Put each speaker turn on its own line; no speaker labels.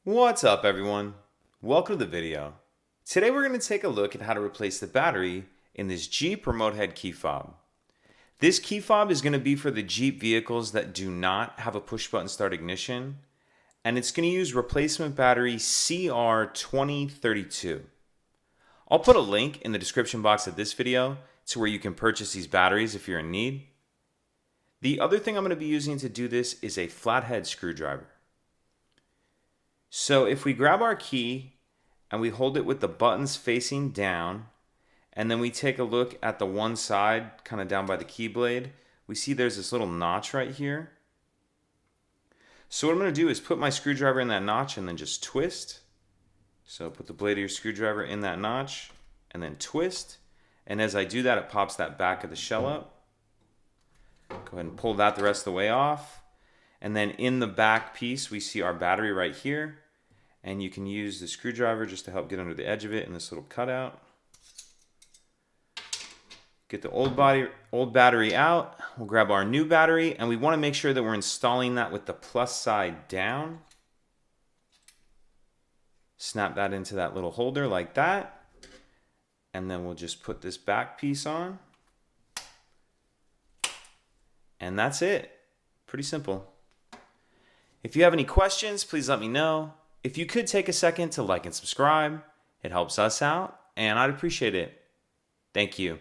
What's up everyone? Welcome to the video. Today we're going to take a look at how to replace the battery in this Jeep remote head key fob. This key fob is going to be for the Jeep vehicles that do not have a push button start ignition, and it's going to use replacement battery CR2032. I'll put a link in the description box of this video to where you can purchase these batteries if you're in need. The other thing I'm going to be using to do this is a flathead screwdriver. So if we grab our key and we hold it with the buttons facing down, and then we take a look at the one side kind of down by the key blade, we see there's this little notch right here. So what I'm going to do is put my screwdriver in that notch and then just twist. So put the blade of your screwdriver in that notch and then twist. And as I do that, it pops that back of the shell up. Go ahead and pull that the rest of the way off. And then in the back piece, we see our battery right here. And you can use the screwdriver just to help get under the edge of it in this little cutout. Get the old battery out. We'll grab our new battery, and we want to make sure that we're installing that with the plus side down. Snap that into that little holder like that. And then we'll just put this back piece on. And that's it. Pretty simple. If you have any questions, please let me know. If you could take a second to like and subscribe, it helps us out, and I'd appreciate it. Thank you.